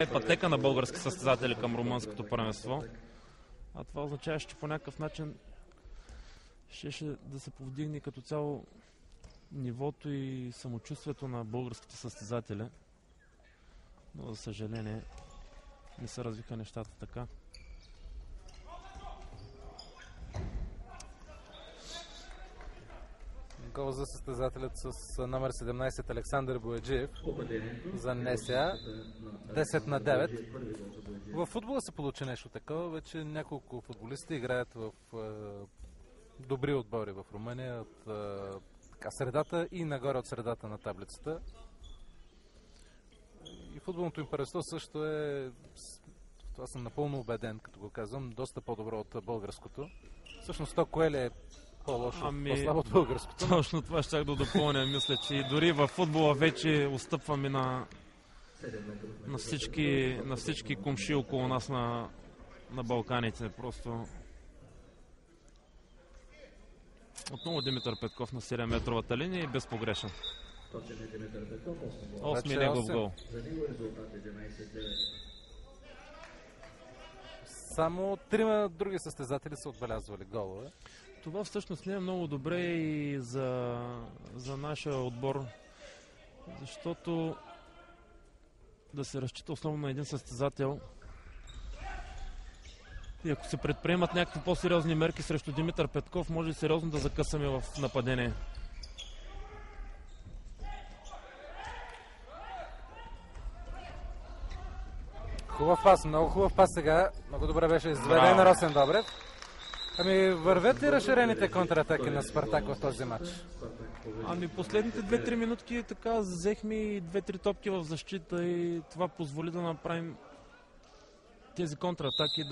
пътека на български състезатели към румънското първенство. А това означава, че по някакъв начин ще да се повдигне като цяло нивото и самочувствието на българските състезатели. Но за съжаление не се развиха нещата така. Гол за състезателят с номер 17 Александър Бояджиев за НСА. 10-9. В футбола се получи нещо такова. Вече няколко футболисти играят в добри отбори в Румъния от средата и нагоре от средата на таблицата. И футболното им първенство също е, това съм напълно убеден, като го казвам, доста по-добро от българското. Всъщност то кое ли е по-лошо, по-слабо от българското? Точно това щях да допълня. Мисля, че дори във футбола вече отстъпваме на всички кумши около нас на Балканите. Просто отново Димитър Петков на 7-метровата линия и безпогрешен. 8-ми негов гол. Само 3 други състезатели са отбелязвали голове. Това всъщност не е много добре и за нашия отбор, защото да се разчита основно на един състезател и ако се предприемат някакви по-сериозни мерки срещу Димитър Петков, може сериозно да закъсаме в нападение. Хубав пас, много хубав пас сега. Много добре беше изведен на Росен Добрев. Ами вървят ли разширените контратаки на Спартак в този матч? Ами последните 2-3 минутки така взехме и 2-3 топки в защита и това позволи да направим тези контратаки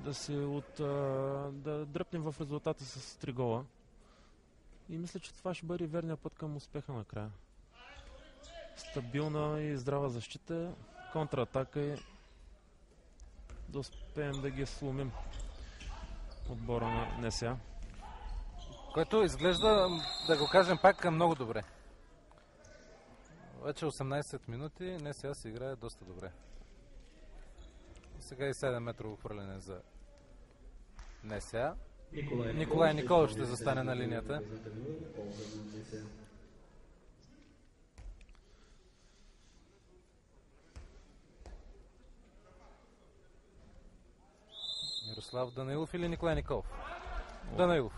да дръпнем в резултата с 3 гола. И мисля, че това ще бъде верният път към успеха накрая. Стабилна и здрава защита, контратака и да успеем да ги сломим отбора на НСА. Което изглежда, да го кажем пак, много добре. Вече 18 минути, НСА се играе доста добре. Сега и 7-метрово хвърляне за НСА. Николай Николов ще застане на линията. Мирослав Данаилов или Николай Николов? Данаилов.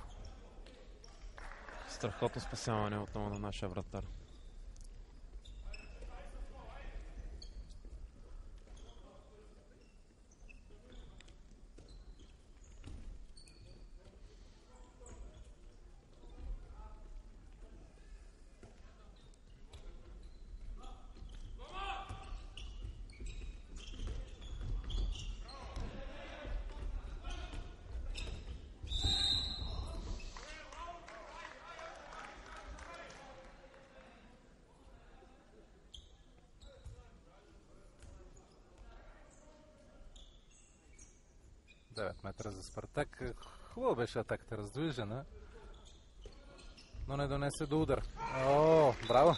Страхотно спасяване отново на нашия вратар. Метра за Спартак. Хубаво беше атаката раздвижена, но не донесе до удар. О, браво!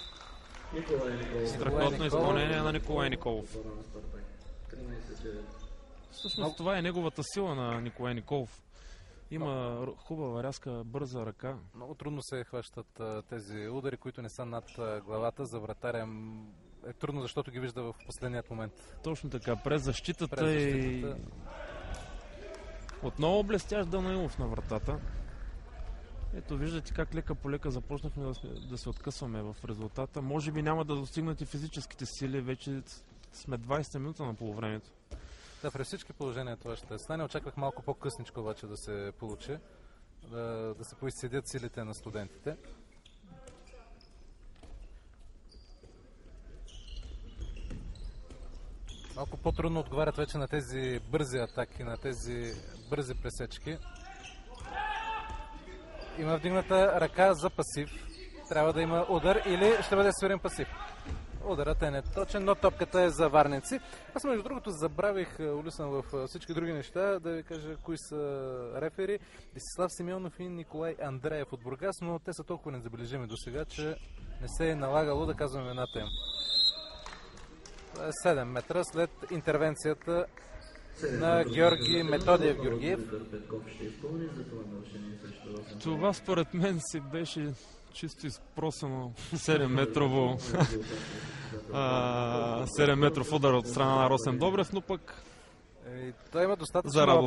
Страхотно изпълнение на Николай Николов. Всъщност това е неговата сила на Николай Николов. Има хубава, рязка, бърза ръка. Много трудно се хващат тези удари, които не са над главата. За вратаря е трудно, защото ги вижда в последният момент. Точно така, през защитата и... Отново блестящ Данаилов на вратата. Ето виждате как лека по лека започнахме да се откъсваме в резултата. Може би няма да достигнат и физическите сили, вече сме 20 минута на полувремето. Да, при всички положения това ще стане. Очаквах малко по-късничко обаче да се получи, да се поизцедят силите на студентите. Малко по-трудно отговарят вече на тези бързи атаки, на тези бързи пресечки. Има вдигната ръка за пасив. Трябва да има удар или ще бъде свирен пасив. Ударът е неточен, но топката е за варненци. Аз между другото забравих, улисан в всички други неща, да ви кажа кои са рефери. Десислав Симеонов и Николай Андреев от Бургас, но те са толкова незабележими до сега, че не се е налагало да казвам имената им. Това е 7 метра след интервенцията на Георги Методиев Георгиев. Това според мен си беше чисто изпросено 7-метрово 7-метров удар от страна на Росен Добрев, но пък той има достатъчно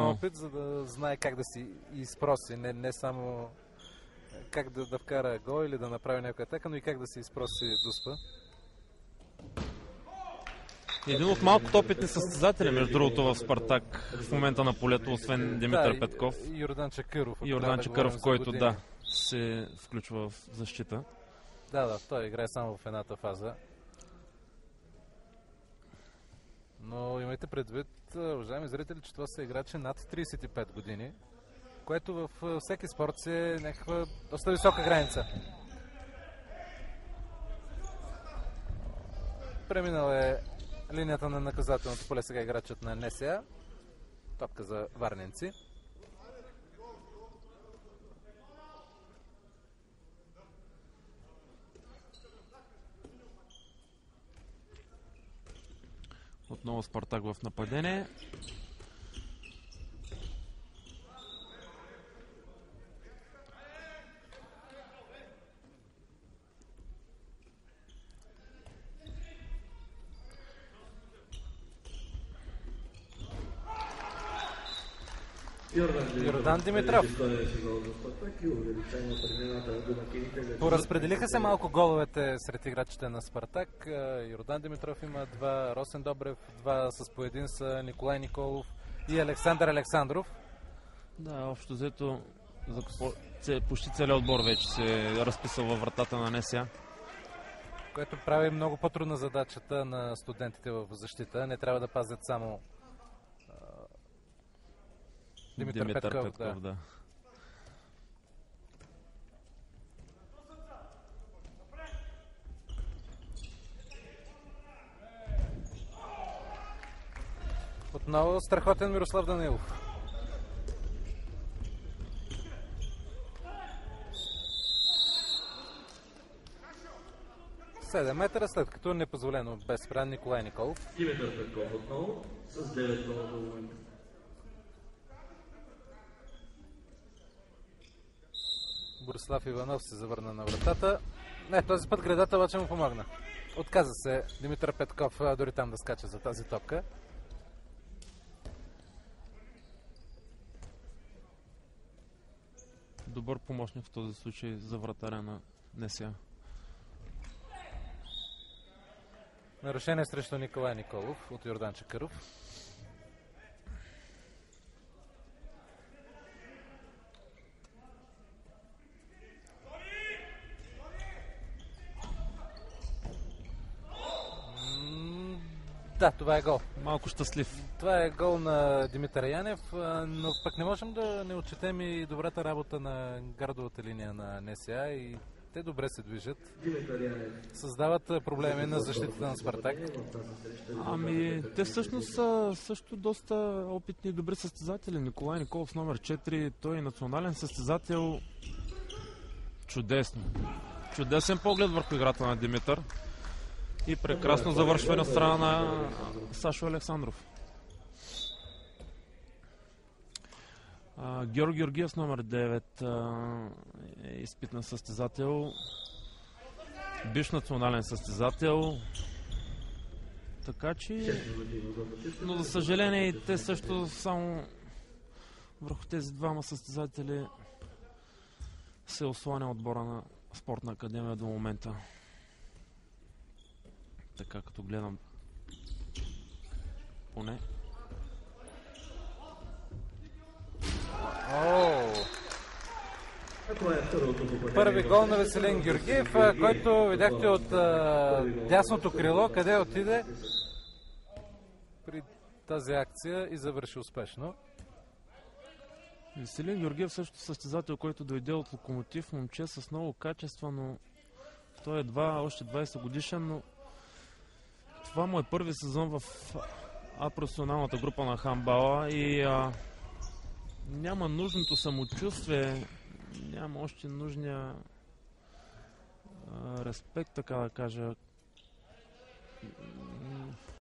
опит, за да знае как да си изпроси. Не само как да вкара гол или да направи някаква атака, но и как да си изпроси дуспа. Един от малкото опитни състезатели, между другото, в Спартак в момента на полето, освен Димитър Петков. И Йордан Чакъров. Йордан Чакъров, който се включва в защита. Да, той играе само в едната фаза. Но имайте предвид, уважаеми зрители, че това са играчи над 35 години, което във всеки спорт си е някаква доста висока граница. Преминал е линията на наказателното поле сега играчът на НСА. Топка за варненци. Отново Спартак в нападение. Йордан Димитров. Поразпределиха се малко головете сред играчите на Спартак. Йордан Димитров има 2, Росен Добрев 2, с по един са Николай Николов и Александър Александров. Да, общо взето почти целият отбор вече се е разписал във вратата на НСА. Което прави много по-трудна задачата на студентите в защита. Не трябва да пазят само Димитър Петков, да. Отново страхотен Мирослав Данилов. Седем метра, след като е непозволено без спрян Николай Николов. Димитър Петков отново с 9 гола до момента. Борислав Иванов се завърна на вратата. Не, този път гредата обаче му помогна. Отказа се Димитър Петков дори там да скача за тази топка. Добър помощник в този случай за вратаря на НСА. Нарушение срещу Николай Николов от Йордан Чакъров. Да, това е гол. Малко щастлив. Това е гол на Димитър Янев, но пък не можем да не отчетем и добрата работа на гардовата линия на НСА и те добре се движат. Създават проблеми на защитата на Спартак. Ами, те всъщност са също доста опитни и добри състезатели. Николай Николов номер 4, той е национален състезател. Чудесно. Чудесен поглед върху играта на Димитър. И прекрасно завършване от страна на Сашо Александров. Георги Георгиев номер 9 е изпитен състезател. Бивш национален състезател. Така че... Но за съжаление и те също само върху тези двама състезатели се осланя отбора на Спортна академия до момента. Така като гледам поне. Първи гол на Веселин Георгиев, който видяхте от дясното крило, къде отиде при тази акция и завърши успешно. Веселин Георгиев също състезател, който дойде от Локомотив, момче с много качества, но той е още 20 годишен, но това му е първи сезон в професионалната група на хандбала и няма нужното самочувствие, няма още нужния респект, така да кажа,